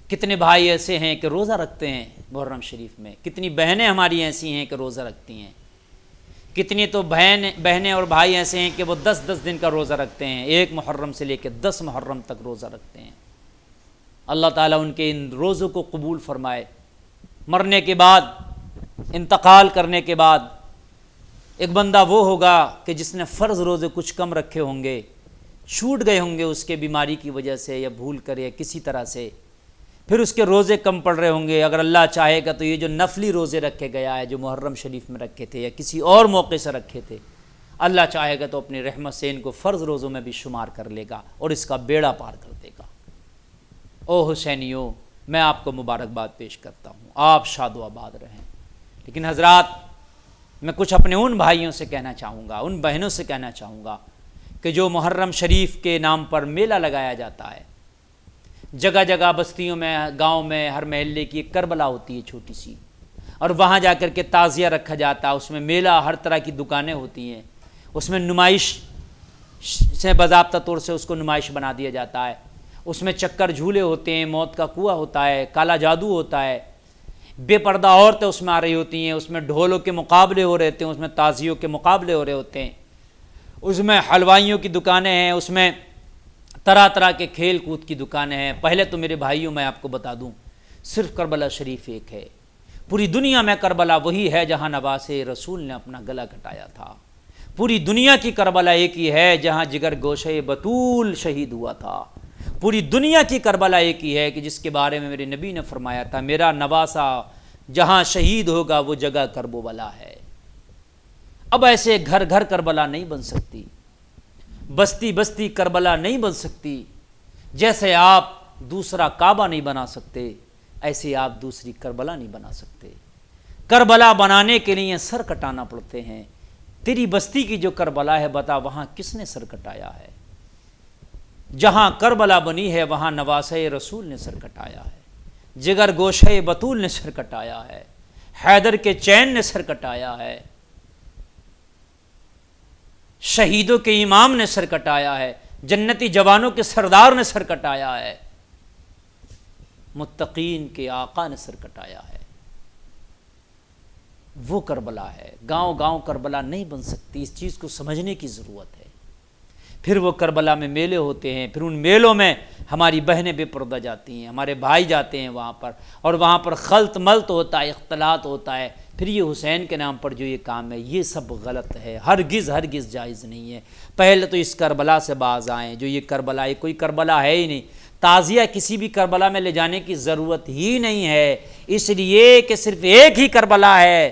کتنے بھائی ایسے ہیں کہ روزہ رکھتے ہیں محرم شریف میں، کتنی بہنیں ہماری ایسی ہیں کہ روزہ رکھتی ہیں، کتنی تو بہنیں اور بھائی ایسے ہیں کہ وہ 10 دن کا روزہ رکھتے ہیں، 1 محرم سے لے کے 10 محرم تک روزہ رکھتے ہیں۔ اللہ تعالیٰ ان کے ان روزوں کو قبول فرمائے۔ مرنے کے بعد، انتقال کرنے کے بعد ایک بندہ وہ ہوگا کہ جس نے فرض روزے کچھ کم رکھے ہوں گے، چھوٹ گئے ہوں گے اس کے بیماری کی وجہ سے یا بھول کر یا کسی طرح سے، پھر اس کے روزے کم پڑ رہے ہوں گے۔ اگر اللہ چاہے گا تو یہ جو نفلی روزے رکھے گیا ہے، جو محرم شریف میں رکھے تھے یا کسی اور موقع سے رکھے تھے، اللہ چاہے گا تو اپنی رحمت سے ان کو فرض روزوں میں بھی شمار کر لے گا اور اس کا بیڑا پار کر دے گا۔ او حسینیوں، میں آپ کو مبارکباد پیش کرتا ہوں، آپ شاد و آباد رہیں۔ لیکن حضرات، میں کچھ اپنے ان بھائیوں سے کہنا چاہوں گا، ان بہنوں سے کہنا چاہوں گا کہ جو محرم شریف کے نام پر میلہ لگایا جاتا ہے، جگہ جگہ بستیوں میں، گاؤں میں، ہر محلے کی ایک کربلا ہوتی ہے چھوٹی سی، اور وہاں جا کر کے تعزیہ رکھا جاتا ہے، اس میں میلہ، ہر طرح کی دکانیں ہوتی ہیں، اس میں نمائش سے باضابطہ طور سے اس کو نمائش بنا دیا جاتا ہے، اس میں چکر جھولے ہوتے ہیں، موت کا کنواں ہوتا ہے، کالا جادو ہوتا ہے، بے پردہ عورتیں اس میں آ رہی ہوتی ہیں، اس میں ڈھولوں کے مقابلے ہو رہے ہوتے ہیں، اس میں تعزیوں کے مقابلے ہو رہے ہوتے ہیں، اس میں حلوائیوں کی دکانیں ہیں، اس میں طرح طرح کے کھیل کود کی دکانیں ہیں۔ پہلے تو میرے بھائیوں میں آپ کو بتا دوں، صرف کربلا شریف ایک ہے، پوری دنیا میں کربلا وہی ہے جہاں نواز رسول نے اپنا گلا کٹایا تھا۔ پوری دنیا کی کربلا ایک ہی ہے جہاں جگر گوشے بطول شہید ہوا تھا۔ پوری دنیا کی کربلا ایک ہی ہے کہ جس کے بارے میں میرے نبی نے فرمایا تھا، میرا نواسا جہاں شہید ہوگا وہ جگہ کربلا ہے۔ اب ایسے گھر گھر کربلا نہیں بن سکتی، بستی بستی کربلا نہیں بن سکتی۔ جیسے آپ دوسرا کعبہ نہیں بنا سکتے، ایسے آپ دوسری کربلا نہیں بنا سکتے۔ کربلا بنانے کے لیے سر کٹانا پڑتے ہیں۔ تیری بستی کی جو کربلا ہے، بتا وہاں کس نے سر کٹایا ہے؟ جہاں کربلا بنی ہے وہاں نواسے رسول نے سر کٹایا ہے، جگر گوشے بطول نے سر کٹایا ہے، حیدر کے چین نے سر کٹایا ہے، شہیدوں کے امام نے سر کٹایا ہے، جنتی جوانوں کے سردار نے سر کٹایا ہے، متقین کے آقا نے سر کٹایا ہے۔ وہ کربلا ہے۔ گاؤں گاؤں کربلا نہیں بن سکتی، اس چیز کو سمجھنے کی ضرورت ہے۔ پھر وہ کربلا میں میلے ہوتے ہیں، پھر ان میلوں میں ہماری بہنیں بے پردہ جاتی ہیں، ہمارے بھائی جاتے ہیں وہاں پر، اور وہاں پر خلط ملط ہوتا ہے، اختلاط ہوتا ہے۔ پھر یہ حسین کے نام پر جو یہ کام ہے، یہ سب غلط ہے، ہرگز ہرگز جائز نہیں ہے۔ پہلے تو اس کربلا سے باز آئیں، جو یہ کربلا ہے، کوئی کربلا ہے ہی نہیں۔ تعزیہ کسی بھی کربلا میں لے جانے کی ضرورت ہی نہیں ہے، اس لیے کہ صرف ایک ہی کربلا ہے،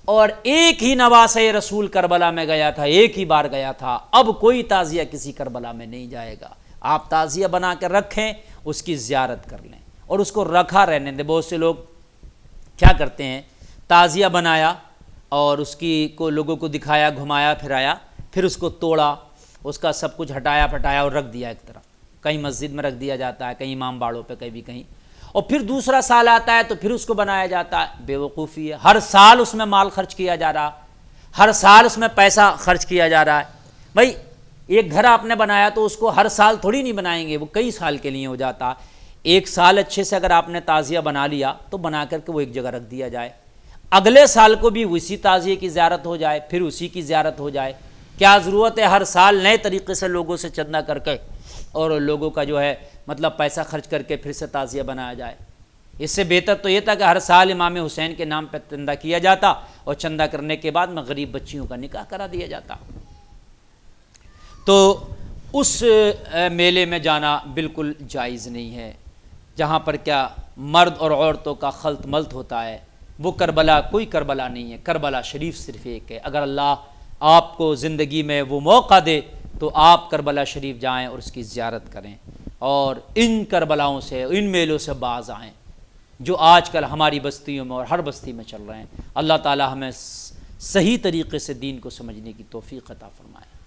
اور ایک ہی نواسے رسول کربلا میں گیا تھا، ایک ہی بار گیا تھا۔ اب کوئی تعزیہ کسی کربلا میں نہیں جائے گا۔ آپ تعزیہ بنا کے رکھیں، اس کی زیارت کر لیں اور اس کو رکھا رہنے دیں۔ بہت سے لوگ کیا کرتے ہیں، تعزیہ بنایا اور اس کی کو لوگوں کو دکھایا، گھمایا پھرایا، پھر اس کو توڑا، اس کا سب کچھ ہٹایا پھٹایا اور رکھ دیا ایک طرف، کہیں مسجد میں رکھ دیا جاتا ہے، کہیں امام باڑوں پہ، کہیں، اور پھر دوسرا سال آتا ہے تو پھر اس کو بنایا جاتا ہے۔ بے وقوفی ہے، ہر سال اس میں مال خرچ کیا جا رہا، ہر سال اس میں پیسہ خرچ کیا جا رہا ہے۔ بھائی ایک گھر آپ نے بنایا تو اس کو ہر سال تھوڑی نہیں بنائیں گے، وہ کئی سال کے لیے ہو جاتا۔ ایک سال اچھے سے اگر آپ نے تعزیہ بنا لیا تو بنا کر کے وہ ایک جگہ رکھ دیا جائے، اگلے سال کو بھی اسی تعزیے کی زیارت ہو جائے، پھر اسی کی زیارت ہو جائے۔ کیا ضرورت ہے ہر سال نئے طریقے سے لوگوں سے چندہ کر کے اور لوگوں کا جو ہے مطلب پیسہ خرچ کر کے پھر سے تعزیہ بنایا جائے؟ اس سے بہتر تو یہ تھا کہ ہر سال امام حسین کے نام پہ چندہ کیا جاتا اور چندہ کرنے کے بعد میں غریب بچیوں کا نکاح کرا دیا جاتا۔ تو اس میلے میں جانا بالکل جائز نہیں ہے، جہاں پر کیا مرد اور عورتوں کا خلط ملط ہوتا ہے۔ وہ کربلا کوئی کربلا نہیں ہے، کربلا شریف صرف ایک ہے۔ اگر اللہ آپ کو زندگی میں وہ موقع دے تو آپ کربلا شریف جائیں اور اس کی زیارت کریں، اور ان کربلاؤں سے، ان میلوں سے باز آئیں جو آج کل ہماری بستیوں میں اور ہر بستی میں چل رہے ہیں۔ اللہ تعالی ہمیں صحیح طریقے سے دین کو سمجھنے کی توفیق عطا فرمائے۔